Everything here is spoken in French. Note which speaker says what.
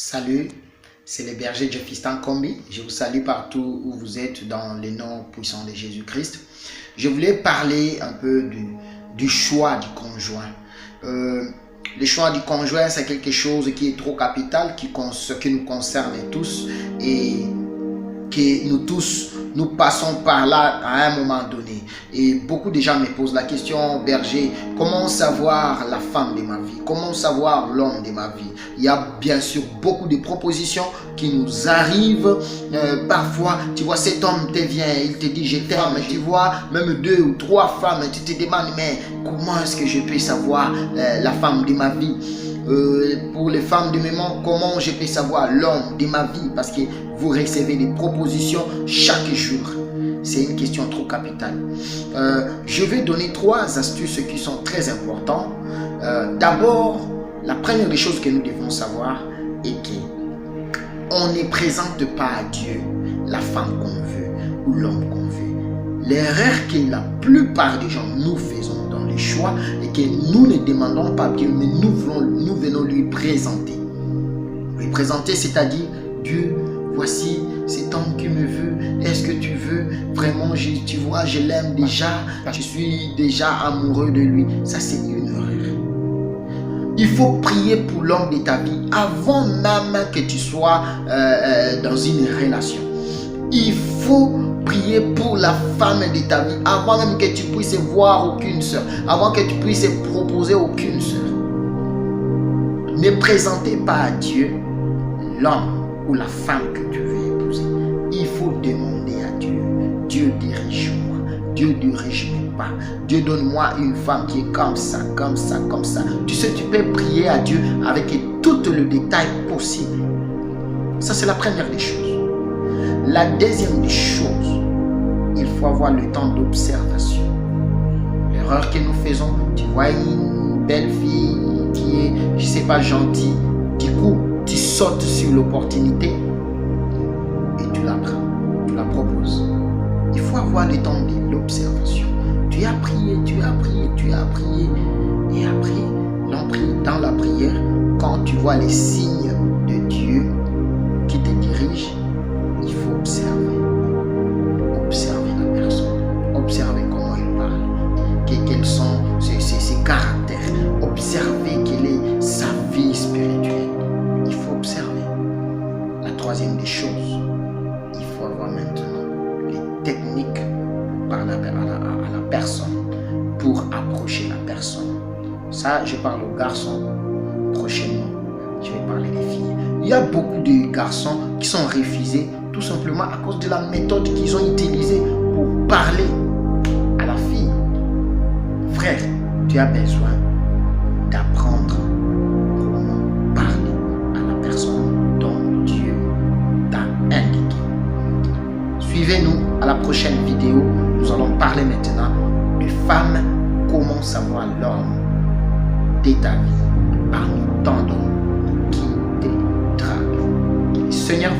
Speaker 1: Salut, c'est le berger Jeffistan Kombi. Je vous salue partout où vous êtes dans le nom puissant de Jésus-Christ. Je voulais parler un peu du choix du conjoint. Le choix du conjoint, c'est quelque chose qui est trop capital, qui nous concerne tous et que nous tous, nous passons par là à un moment donné. Et beaucoup de gens me posent la question, berger, comment savoir la femme de ma vie? Comment savoir l'homme de ma vie? Il y a bien sûr beaucoup de propositions qui nous arrivent. Parfois, tu vois, cet homme te vient, il te dit je t'aime. Tu vois, même 2 ou 3 femmes, tu te demandes, mais comment est-ce que je peux savoir la femme de ma vie? Pour les femmes de maman, comment je peux savoir l'homme de ma vie? Parce que vous recevez des propositions chaque jour. C'est une question trop capitale. Je vais donner 3 astuces qui sont très importantes. D'abord, la première des choses que nous devons savoir est qu'on ne présente pas à Dieu la femme qu'on veut ou l'homme qu'on veut. L'erreur que la plupart des gens nous faisons dans les choix est que nous ne demandons pas Dieu, mais nous venons lui présenter. Lui présenter, c'est-à-dire Dieu, voici cet homme qui me veut. Est-ce que tu veux vraiment, tu vois, je l'aime déjà, je suis déjà amoureux de lui. Ça, c'est une erreur. Il faut prier pour l'homme de ta vie avant même que tu sois dans une relation. Il faut prier pour la femme de ta vie avant même que tu puisses voir aucune soeur, avant que tu puisses proposer aucune soeur. Ne présentez pas à Dieu l'homme ou la femme que tu veux épouser. Il faut demander à Dieu. Dieu, dirige-moi. Dieu, dirige-moi pas. Dieu, donne-moi une femme qui est comme ça, comme ça, comme ça. Tu sais, tu peux prier à Dieu avec tout le détail possible. Ça, c'est la première des choses. La deuxième des choses, il faut avoir le temps d'observation. L'erreur que nous faisons, tu vois une belle fille qui est, je sais pas, gentille, du coup, tu sautes sur l'opportunité et tu la prends, tu la proposes. Il faut avoir le temps de l'observation. Tu as prié, tu as prié, tu as prié. Et après, dans la prière, quand tu vois les signes de Dieu qui te dirigent, il faut observer. Observer la personne. Observer comment elle parle. Quels sont ses caractères. Observer quelle est sa vie spirituelle. Il faut observer. La troisième des choses, il faut avoir maintenant les techniques à la personne pour approcher la personne. Ça, je parle aux garçons. Prochainement, je vais parler des filles. Il y a beaucoup de garçons qui sont refusés tout simplement à cause de la méthode qu'ils ont utilisée pour parler à la fille. Frère, tu as besoin d'apprendre comment parler à la personne dont Dieu t'a indiqué. Suivez-nous à la prochaine vidéo. Nous allons parler maintenant de femmes, comment savoir l'homme de ta vie parmi tant d'hommes qui te draguent. Seigneur,